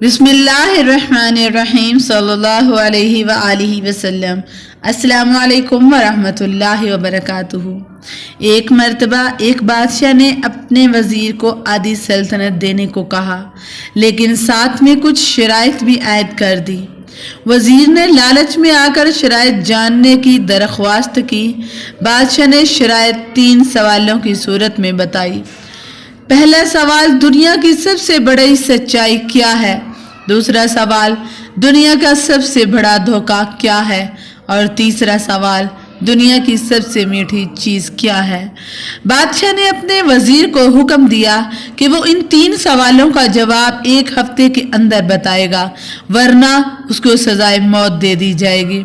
بسم اللہ الرحمن الرحیم صلی اللہ علیہ وآلہ وسلم۔ السلام علیکم ورحمۃ اللہ وبرکاتہ۔ ایک مرتبہ ایک بادشاہ نے اپنے وزیر کو آدھی سلطنت دینے کو کہا، لیکن ساتھ میں کچھ شرائط بھی عائد کر دی۔ وزیر نے لالچ میں آ کر شرائط جاننے کی درخواست کی۔ بادشاہ نے شرائط 3 سوالوں کی صورت میں بتائی۔ پہلا سوال، دنیا کی سب سے بڑی سچائی کیا ہے؟ دوسرا سوال، دنیا کا سب سے بڑا دھوکہ کیا ہے؟ اور تیسرا سوال، دنیا کی سب سے میٹھی چیز کیا ہے؟ بادشاہ نے اپنے وزیر کو حکم دیا کہ وہ ان 3 سوالوں کا جواب 1 ہفتے کے اندر بتائے گا، ورنہ اس کو سزائے موت دے دی جائے گی۔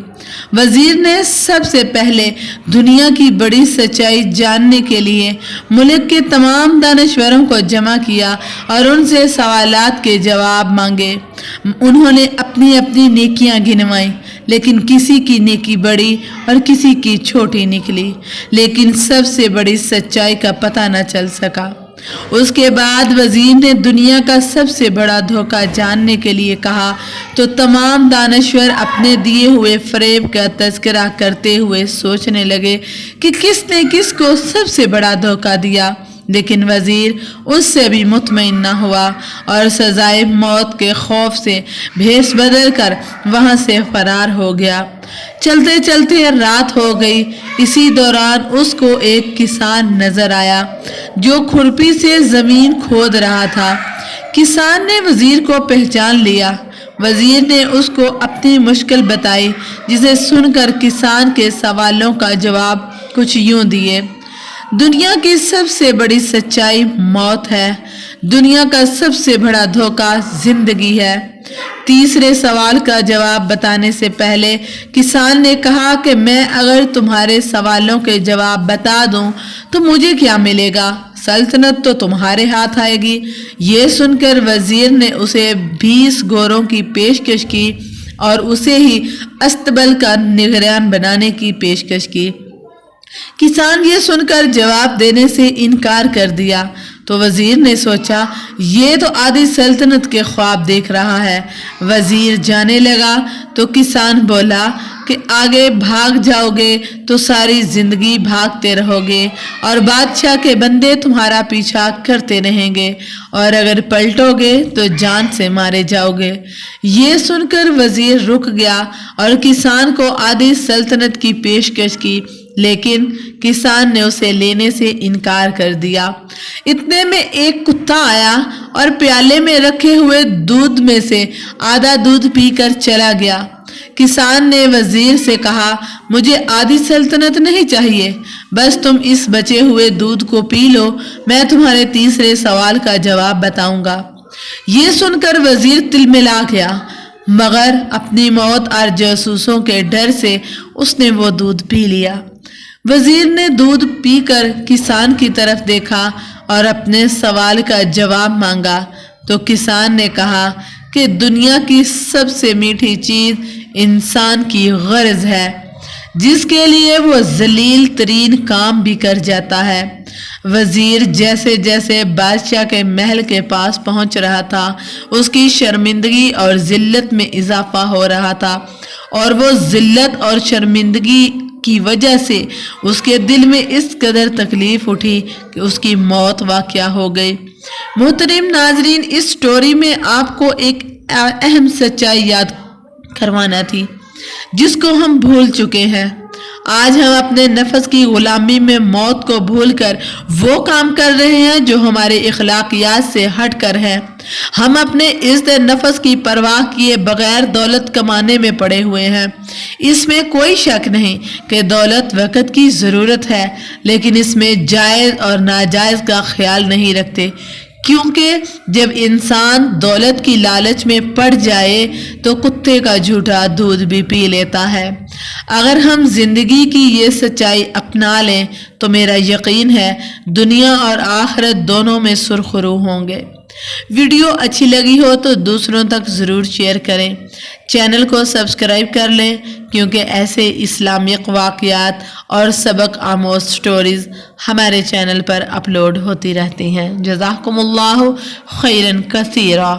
وزیر نے سب سے پہلے دنیا کی بڑی سچائی جاننے کے لیے ملک کے تمام دانشوروں کو جمع کیا اور ان سے سوالات کے جواب مانگے۔ انہوں نے اپنی اپنی نیکیاں گنوائیں، لیکن کسی کی نیکی بڑی اور کسی کی چھوٹی نکلی، لیکن سب سے بڑی سچائی کا پتہ نہ چل سکا۔ اس کے بعد وزیر نے دنیا کا سب سے بڑا دھوکہ جاننے کے لیے کہا تو تمام دانشور اپنے دیے ہوئے فریب کا تذکرہ کرتے ہوئے سوچنے لگے کہ کس نے کس کو سب سے بڑا دھوکہ دیا، لیکن وزیر اس سے بھی مطمئن نہ ہوا اور سزائے موت کے خوف سے بھیس بدل کر وہاں سے فرار ہو گیا۔ چلتے چلتے رات ہو گئی۔ اسی دوران اس کو ایک کسان نظر آیا جو کھرپی سے زمین کھود رہا تھا۔ کسان نے وزیر کو پہچان لیا۔ وزیر نے اس کو اپنی مشکل بتائی، جسے سن کر کسان کے سوالوں کا جواب کچھ یوں دیے: دنیا کی سب سے بڑی سچائی موت ہے، دنیا کا سب سے بڑا دھوکہ زندگی ہے۔ تیسرے سوال کا جواب بتانے سے پہلے کسان نے کہا کہ میں اگر تمہارے سوالوں کے جواب بتا دوں تو مجھے کیا ملے گا؟ سلطنت تو تمہارے ہاتھ آئے گی۔ یہ سن کر وزیر نے اسے 20 گوروں کی پیشکش کی اور اسے ہی استبل کا نگران بنانے کی پیشکش کی۔ کسان یہ سن کر جواب دینے سے انکار کر دیا تو وزیر نے سوچا یہ تو آدھی سلطنت کے خواب دیکھ رہا ہے۔ وزیر جانے لگا تو کسان بولا کہ آگے بھاگ جاؤ گے تو ساری زندگی بھاگتے رہو گے اور بادشاہ کے بندے تمہارا پیچھا کرتے رہیں گے، اور اگر پلٹو گے تو جان سے مارے جاؤ گے۔ یہ سن کر وزیر رک گیا اور کسان کو آدھی سلطنت کی پیشکش کی، لیکن کسان نے اسے لینے سے انکار کر دیا۔ اتنے میں ایک کتا آیا اور پیالے میں رکھے ہوئے دودھ میں سے آدھا دودھ پی کر چلا گیا۔ کسان نے وزیر سے کہا مجھے آدھی سلطنت نہیں چاہیے، بس تم اس بچے ہوئے دودھ کو پی لو، میں تمہارے تیسرے سوال کا جواب بتاؤں گا۔ یہ سن کر وزیر تلملا گیا، مگر اپنی موت اور جاسوسوں کے ڈر سے اس نے وہ دودھ پی لیا۔ وزیر نے دودھ پی کر کسان کی طرف دیکھا اور اپنے سوال کا جواب مانگا تو کسان نے کہا کہ دنیا کی سب سے میٹھی چیز انسان کی غرض ہے، جس کے لیے وہ ذلیل ترین کام بھی کر جاتا ہے۔ وزیر جیسے جیسے بادشاہ کے محل کے پاس پہنچ رہا تھا، اس کی شرمندگی اور ذلت میں اضافہ ہو رہا تھا، اور وہ ذلت اور شرمندگی کی وجہ سے اس کے دل میں اس قدر تکلیف اٹھی کہ اس کی موت واقع ہو گئی۔ محترم ناظرین، اس سٹوری میں آپ کو ایک اہم سچائی یاد کروانا تھی جس کو ہم بھول چکے ہیں۔ آج ہم اپنے نفس کی غلامی میں موت کو بھول کر وہ کام کر رہے ہیں جو ہمارے اخلاقیات سے ہٹ کر ہے۔ ہم اپنے عزت نفس کی پرواہ کیے بغیر دولت کمانے میں پڑے ہوئے ہیں۔ اس میں کوئی شک نہیں کہ دولت وقت کی ضرورت ہے، لیکن اس میں جائز اور ناجائز کا خیال نہیں رکھتے، کیونکہ جب انسان دولت کی لالچ میں پڑ جائے تو کتے کا جھوٹا دودھ بھی پی لیتا ہے۔ اگر ہم زندگی کی یہ سچائی اپنا لیں تو میرا یقین ہے دنیا اور آخرت دونوں میں سرخرو ہوں گے۔ ویڈیو اچھی لگی ہو تو دوسروں تک ضرور شیئر کریں، چینل کو سبسکرائب کر لیں، کیونکہ ایسے اسلامک واقعات اور سبق آموز سٹوریز ہمارے چینل پر اپلوڈ ہوتی رہتی ہیں۔ جزاکم اللہ خیرن کثیرا۔